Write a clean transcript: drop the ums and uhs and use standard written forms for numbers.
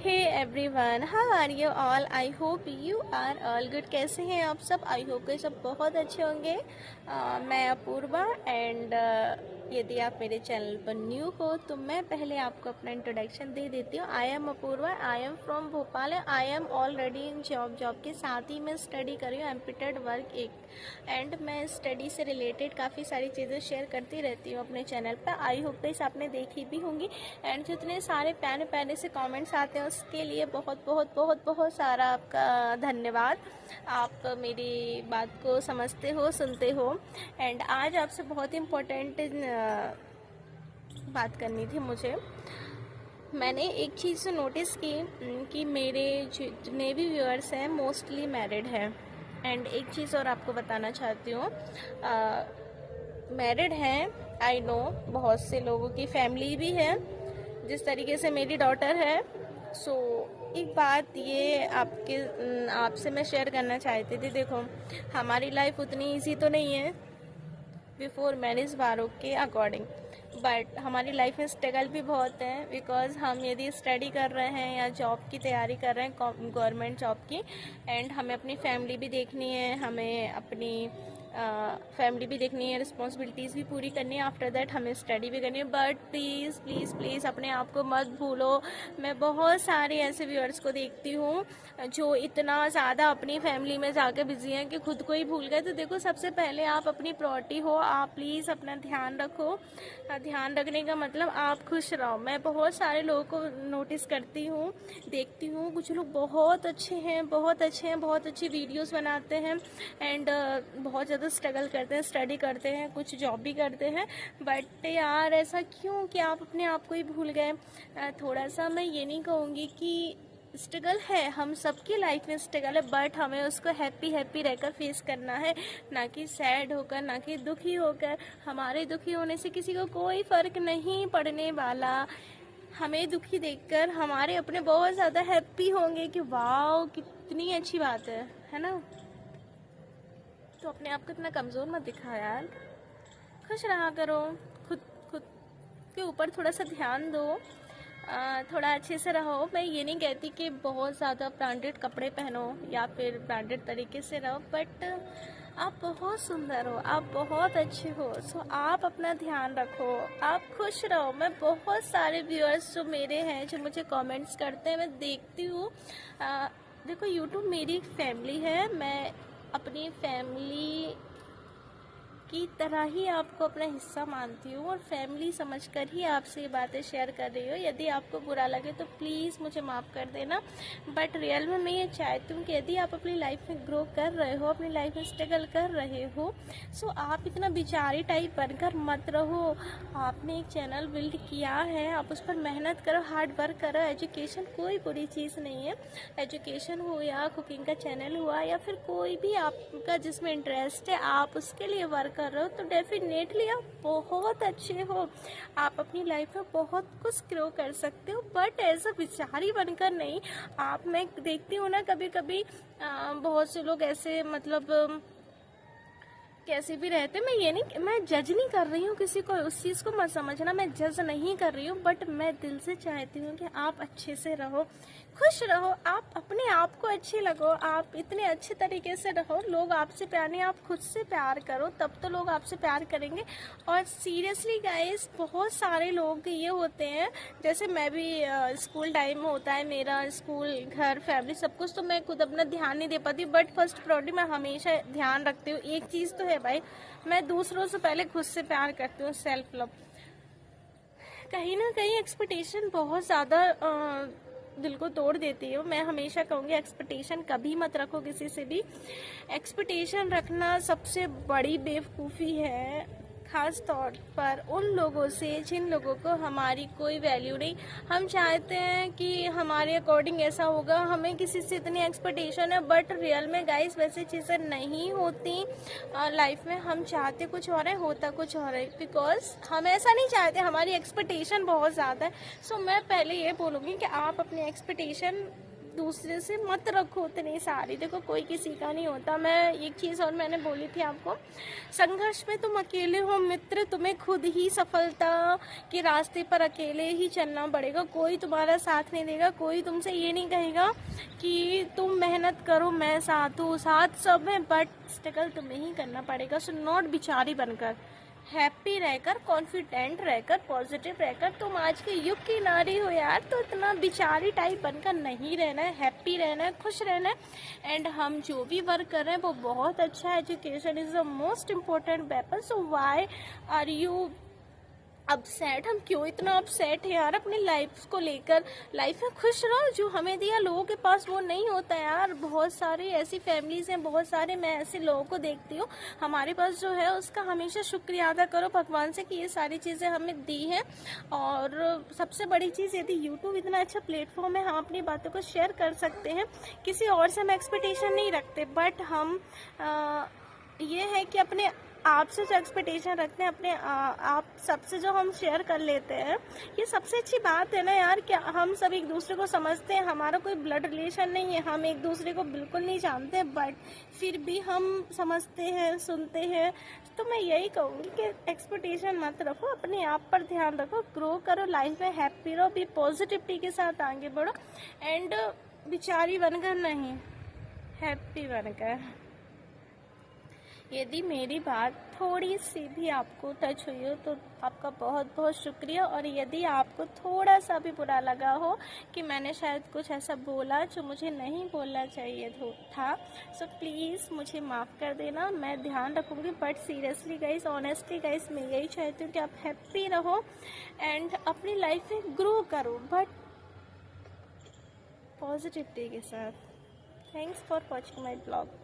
Hey everyone, how are you all? I hope you are all good. कैसे हैं आप सब? आई होप कि सब बहुत अच्छे होंगे। मैं अपूर्वा एंड यदि आप मेरे चैनल पर न्यू हो तो मैं पहले आपको अपना इंट्रोडक्शन दे देती हूँ। I am Apurva, I am from Bhopal, I am already in job के साथ ही मैं स्टडी कर रही हूँ एम्पिटेड वर्क एक। एंड मैं स्टडी से रिलेटेड काफ़ी सारी चीज़ें शेयर करती रहती हूँ अपने चैनल पर। आई होप गाइस आपने देखी भी होंगी। एंड जितने सारे प्यारे प्यारे से कमेंट्स आते हैं उसके लिए बहुत बहुत बहुत बहुत सारा आपका धन्यवाद। आप मेरी बात को समझते हो, सुनते हो। एंड आज आपसे बहुत इम्पोर्टेंट बात करनी थी मुझे। मैंने एक चीज़ नोटिस की कि मेरे जितने भी व्यूअर्स हैं मोस्टली मैरिड हैं। एंड एक चीज़ और आपको बताना चाहती हूँ, मैरिड हैं, आई नो बहुत से लोगों की फैमिली भी है, जिस तरीके से मेरी डॉटर है। सो एक बात ये आपसे मैं शेयर करना चाहती थी। देखो, हमारी लाइफ उतनी इजी तो नहीं है बिफोर मैरिज वालों के अकॉर्डिंग, बट हमारी लाइफ में स्ट्रगल भी बहुत है। बिकॉज हम यदि स्टडी कर रहे हैं या जॉब की तैयारी कर रहे हैं, गवर्नमेंट जॉब की, एंड हमें अपनी फैमिली भी देखनी है, हमें अपनी फैमिली भी देखनी है, रिस्पॉन्सिबिलिटीज़ भी पूरी करनी है। आफ्टर दैट हमें स्टडी भी करनी है। बट प्लीज़ प्लीज़ प्लीज़ अपने आप को मत भूलो। मैं बहुत सारे ऐसे व्यूअर्स को देखती हूँ जो इतना ज़्यादा अपनी फैमिली में जाकर बिजी हैं कि खुद को ही भूल गए। तो देखो, सबसे पहले आप अपनी प्रायोरिटी हो। आप प्लीज़ अपना ध्यान रखो। ध्यान रखने का मतलब आप खुश रहो। मैं बहुत सारे लोगों को नोटिस करती हूँ, देखती हूँ। कुछ लोग बहुत अच्छे हैं, बहुत अच्छे हैं, बहुत अच्छी वीडियोस बनाते हैं एंड बहुत ज़्यादा स्ट्रगल करते हैं, स्टडी करते हैं, कुछ जॉब भी करते हैं। बट यार ऐसा क्यों कि आप अपने आप को ही भूल गए? थोड़ा सा मैं ये नहीं कहूँगी कि स्ट्रगल है, हम सबकी लाइफ में स्ट्रगल है, बट हमें उसको हैप्पी हैप्पी रहकर फेस करना है, ना कि सैड होकर, ना कि दुखी होकर। हमारे दुखी होने से किसी को कोई फ़र्क नहीं पड़ने वाला। हमें दुखी देखकर हमारे अपने बहुत ज़्यादा हैप्पी होंगे कि वाह कितनी अच्छी बात है ना? तो अपने आप को इतना कमज़ोर मत दिखा यार, खुश रहा करो। खुद खुद के ऊपर थोड़ा सा ध्यान दो, थोड़ा अच्छे से रहो। मैं ये नहीं कहती कि बहुत ज़्यादा ब्रांडेड कपड़े पहनो या फिर ब्रांडेड तरीके से रहो, बट आप बहुत सुंदर हो, आप बहुत अच्छे हो। सो आप अपना ध्यान रखो, आप खुश रहो। मैं बहुत सारे व्यूअर्स जो मेरे हैं, जो मुझे कमेंट्स करते हैं, मैं देखती हूँ। देखो, यूट्यूब मेरी फैमिली है। मैं अपनी फैमिली की तरह ही आपको अपना हिस्सा मानती हूँ और फैमिली समझकर ही आपसे ये बातें शेयर कर रही हूँ। यदि आपको बुरा लगे तो प्लीज़ मुझे माफ़ कर देना। बट रियल में मैं ये चाहती हूँ कि यदि आप अपनी लाइफ में ग्रो कर रहे हो, अपनी लाइफ में स्ट्रगल कर रहे हो, सो आप इतना बेचारी टाइप बनकर मत रहो। आपने एक चैनल बिल्ड किया है, आप उस पर मेहनत करो, हार्ड वर्क करो। एजुकेशन कोई बुरी चीज़ नहीं है। एजुकेशन हो या कुकिंग का चैनल हुआ या फिर कोई भी आपका जिसमें इंटरेस्ट है, आप उसके लिए वर्क कर रहे हो तो डेफिनेटली आप बहुत अच्छे हो। आप अपनी लाइफ में बहुत कुछ ग्रो कर सकते हो, बट ऐसा बेचारी बनकर नहीं। आप, मैं देखती हूँ ना कभी कभी बहुत से लोग ऐसे मतलब कैसे भी रहते। मैं ये नहीं, मैं जज नहीं कर रही हूँ किसी को, उस चीज़ को मत समझना, मैं जज नहीं कर रही हूँ। बट मैं दिल से चाहती हूँ कि आप अच्छे से रहो, खुश रहो, आप अपने आप को अच्छे लगो, आप इतने अच्छे तरीके से रहो। लोग आपसे प्यार नहीं, आप खुद से प्यार करो, तब तो लोग आपसे प्यार करेंगे। और सीरियसली गाइस, बहुत सारे लोग ये होते हैं, जैसे मैं भी स्कूल टाइम होता है मेरा, स्कूल, घर, फैमिली सब कुछ, तो मैं खुद अपना ध्यान नहीं दे पाती। बट फर्स्ट प्रायोरिटी मैं हमेशा ध्यान रखती हूँ। एक चीज़ तो है भाई, मैं दूसरों से पहले खुद से प्यार करती हूँ, सेल्फ लव। कहीं ना कहीं एक्सपेक्टेशन बहुत ज़्यादा दिल को तोड़ देती है। मैं हमेशा कहूँगी एक्सपेक्टेशन कभी मत रखो किसी से भी। एक्सपेक्टेशन रखना सबसे बड़ी बेवकूफ़ी है, खास तौर पर उन लोगों से जिन लोगों को हमारी कोई वैल्यू नहीं। हम चाहते हैं कि हमारे अकॉर्डिंग ऐसा होगा, हमें किसी से इतनी एक्सपेक्टेशन है, बट रियल में गाइस वैसे चीज़ें नहीं होती। लाइफ में हम चाहते कुछ और है, होता कुछ और है, बिकॉज हम ऐसा नहीं चाहते, हमारी एक्सपेक्टेशन बहुत ज़्यादा है। सो मैं पहले ये बोलूँगी कि आप अपनी एक्सपेक्टेशन एक दूसरे से मत रखो इतनी सारी। देखो कोई किसी का नहीं होता। मैं एक चीज़ और मैंने बोली थी आपको, संघर्ष में तुम अकेले हो मित्र, तुम्हें खुद ही सफलता के रास्ते पर अकेले ही चलना पड़ेगा। कोई तुम्हारा साथ नहीं देगा, कोई तुमसे ये नहीं कहेगा कि तुम मेहनत करो मैं साथ हूँ। साथ सब है बट स्ट्रगल तुम्हें ही करना पड़ेगा। सो नॉट बिचारी बनकर, हैप्पी रहकर, कॉन्फिडेंट रहकर, पॉजिटिव रहकर। तुम आज के युग की नारी हो यार, तो इतना बिचारी टाइप बनकर नहीं रहना है, हैप्पी रहना है, खुश रहना है। एंड हम जो भी वर्क कर रहे हैं वो बहुत अच्छा है। Education is the most important weapon. So why are you upset? हम क्यों इतना अपसेट है यार अपनी लाइफ को लेकर? लाइफ में खुश रहो। जो हमें दिया लोगों के पास वो नहीं होता यार। बहुत सारी ऐसी फैमिलीज हैं, बहुत सारे मैं ऐसे लोगों को देखती हूँ, हमारे पास जो है उसका हमेशा शुक्रिया अदा करो भगवान से कि ये सारी चीज़ें हमें दी हैं। और सबसे बड़ी चीज़, यदि यूट्यूब इतना अच्छा प्लेटफॉर्म है, हम अपनी बातों को शेयर कर सकते हैं। किसी और से हम एक्सपेक्टेशन नहीं रखते, बट हम ये है कि अपने आपसे जो एक्सपेक्टेशन रखते हैं, अपने आप सबसे जो हम शेयर कर लेते हैं, ये सबसे अच्छी बात है ना यार। क्या हम सब एक दूसरे को समझते हैं? हमारा कोई ब्लड रिलेशन नहीं है, हम एक दूसरे को बिल्कुल नहीं जानते, बट फिर भी हम समझते हैं, सुनते हैं। तो मैं यही कहूँगी कि एक्सपेक्टेशन मत रखो, अपने आप पर ध्यान रखो, ग्रो करो, लाइफ में हैप्पी रहो, भी पॉजिटिविटी के साथ आगे बढ़ो। एंड बिचारी बनकर नहीं, हैप्पी बनकर। यदि मेरी बात थोड़ी सी भी आपको टच हुई हो तो आपका बहुत बहुत शुक्रिया। और यदि आपको थोड़ा सा भी बुरा लगा हो कि मैंने शायद कुछ ऐसा बोला जो मुझे नहीं बोलना चाहिए था, सो प्लीज़ मुझे माफ़ कर देना, मैं ध्यान रखूँगी। But seriously guys, honestly guys, मैं यही चाहती हूँ कि आप हैप्पी रहो एंड अपनी लाइफ में ग्रो करो, बट पॉजिटिविटी के साथ। Thanks for watching my blog.